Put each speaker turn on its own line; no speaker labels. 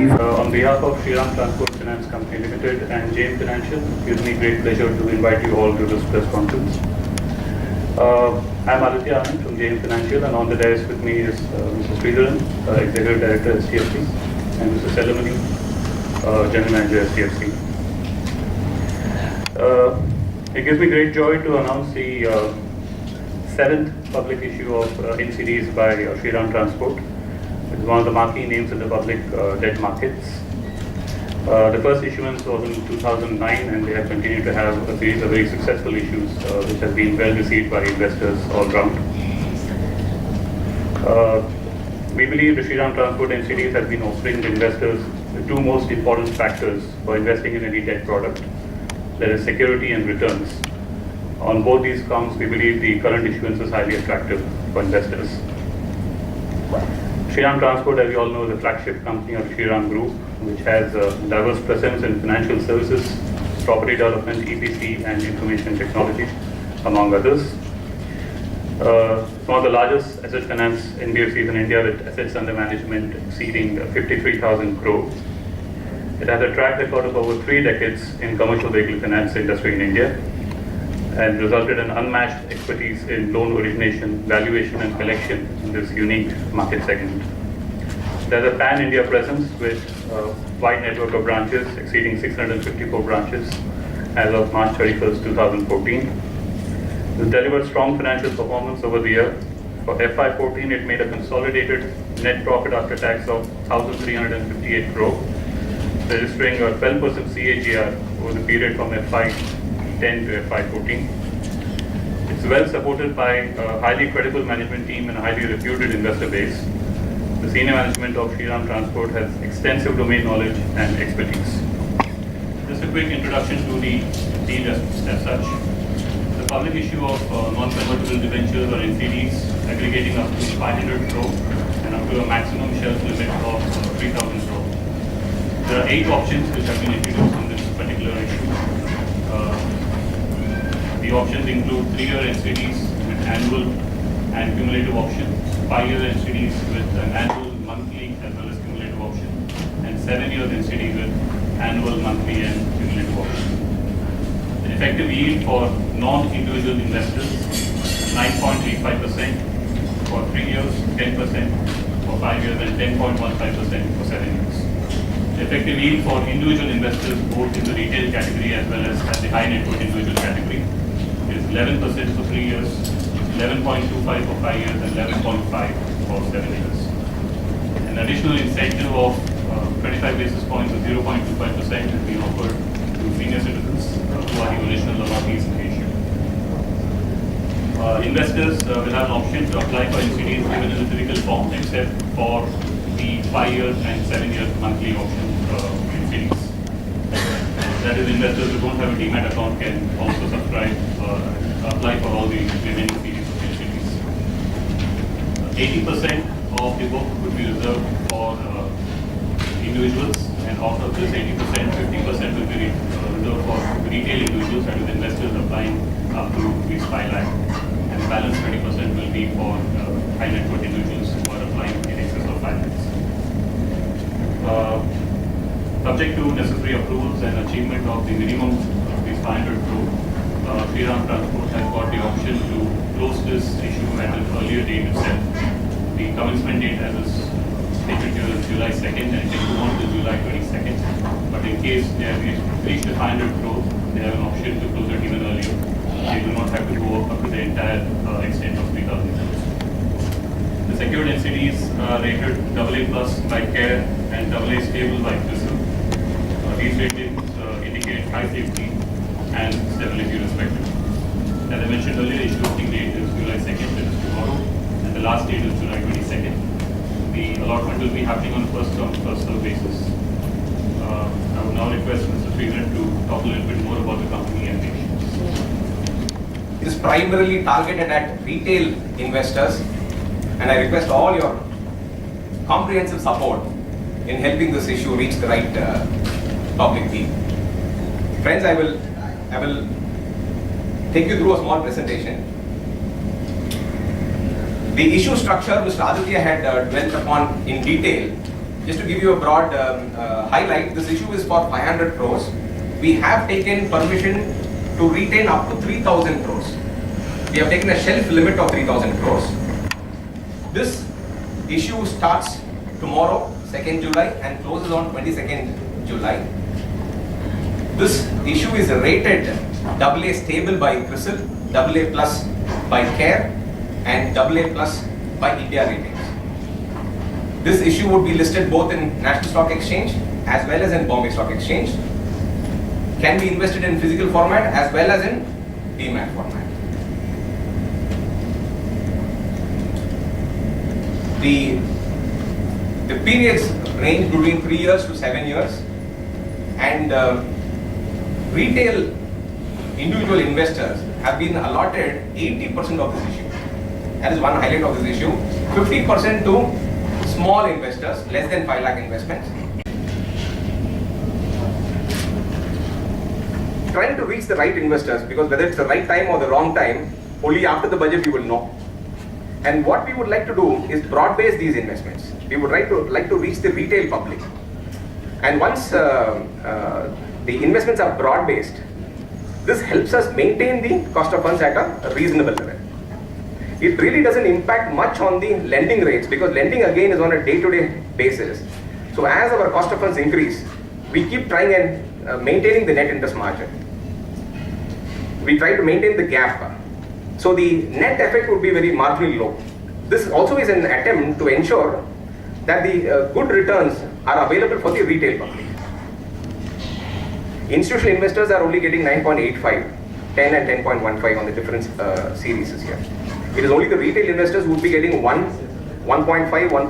On behalf of Shriram Transport Finance Company Limited and JM Financial, it gives me great pleasure to invite you all to this press conference. I'm Aditya Anand from JM Financial, and on the dais with me is Mr. Sridharan, Executive Director STFC, and Mr. Selamani, General Manager STFC. It gives me great joy to announce the 7th public issue of NCDs by Shriram Transport. It's one of the marquee names in the public debt markets. The first issuance was in 2009, and they have continued to have a series of very successful issues which have been well received by investors all round. We believe the Shriram Transport NCDs have been offering the investors the two most important factors for investing in any debt product, that is security and returns. On both these counts, we believe the current issuance is highly attractive for investors. Shriram Transport, as you all know, is a flagship company of Shriram Group, which has a diverse presence in financial services, property development, EPC, and information technology, among others. One of the largest asset finance NBFCs in India, with assets under management exceeding 53,000 crore. It has a track record of over 3 decades in commercial vehicle finance industry in India, and resulted in unmatched expertise in loan origination, valuation, and collection in this unique market segment. There's a pan-India presence with a wide network of branches exceeding 654 branches as of March 31st, 2014. It delivered strong financial performance over the year. For FY14, it made a consolidated net profit after tax of 1,358 crore, registering a 12% CAGR over the period from FY10 to FY14. It's well supported by a highly credible management team and a highly reputed investor base. The senior management of Shriram Transport has extensive domain knowledge and expertise. Just a quick introduction to the deal as such. The public issue of non-convertible debentures or NCDs aggregating up to 500 crore and up to a maximum shelf limit of 3,000 crore. There are 8 options which have been introduced in this particular issue. The options include 3-year NCDs with annual and cumulative option, 5-year NCDs with an annual, monthly as well as cumulative option, and 7-year NCDs with annual, monthly and cumulative option. The effective yield for non-individual investors, 9.85% for 3 years, 10% for 5 years, and 10.15% for 7 years. The effective yield for individual investors, both in the retail category as well as at the high net worth individual category, is 11% for 3 years, 11.25 for 5 years, and 11.5 for 7 years. An additional incentive of 25 basis points of 0.25% will be offered to senior citizens who are the original allottees in the issue. Investors will have an option to apply for NCDs given in the typical form, except for the 5-year and 7-year monthly option NCDs. That is, investors who don't have a demat account can also subscribe apply for all the remaining series of NCDs. 80% of the book would be reserved for individuals, and out of this 80%, 50% will be reserved for retail individuals, that is, investors applying up to rupees 5 lakh, and the balance 20% will be for high net worth individuals who are applying in excess of 5 lakhs. Subject to necessary approvals and achievement of the minimum rupees 500 crore, Shriram Transport has got the option to close this issue at an earlier date itself. The commencement date, as is stated here, is July 2nd, and it can go on to July 22nd. But in case they have reached the 500 crore, they have an option to close it even earlier. They do not have to go up to the entire extent of 3,000 crores. The secured NCDs are rated AA+ by CARE and AA stable by CRISIL. These ratings indicate high safety and stability respectively. As I mentioned earlier, the issue opening date is July 2nd, that is tomorrow, and the last date is July 22nd. The allotment will be happening on first come, first served basis. I would now request Mr. Sridharan to talk a little bit more about the company and the issues.
It is primarily targeted at retail investors, and I request all your comprehensive support in helping this issue reach the right public team. Friends, I will take you through a small presentation. The issue structure which Aditya had dwelt upon in detail Just to give you a broad highlight, this issue is for 500 crores. We have taken permission to retain up to 3,000 crores. We have taken a shelf limit of 3,000 crores. This issue starts tomorrow, 2nd July, and closes on 22nd July. This issue is rated AA stable by CRISIL, AA plus by CARE, and AA plus by India Ratings. This issue would be listed both in National Stock Exchange as well as in Bombay Stock Exchange. Can be invested in physical format as well as in DMAT format. The periods range between 3 years to 7 years, and retail individual investors have been allotted 80% of this issue. That is one highlight of this issue. 50% to small investors, less than 5 lakh investments. Trying to reach the right investors, because whether it's the right time or the wrong time, only after the budget you will know. And what we would like to do is broad-base these investments. We would like to reach the retail public. And once the investments are broad-based, this helps us maintain the cost of funds at a reasonable level. It really doesn't impact much on the lending rates, because lending again is on a day-to-day basis. So as our cost of funds increase, we keep trying and maintaining the net interest margin. We try to maintain the gap. So the net effect would be very marginally low. This also is an attempt to ensure that the good returns are available for the retail public. Institutional investors are only getting 9.85, 10 and 10.15 on the different series here. It is only the retail investors who would be getting 1.5, 1.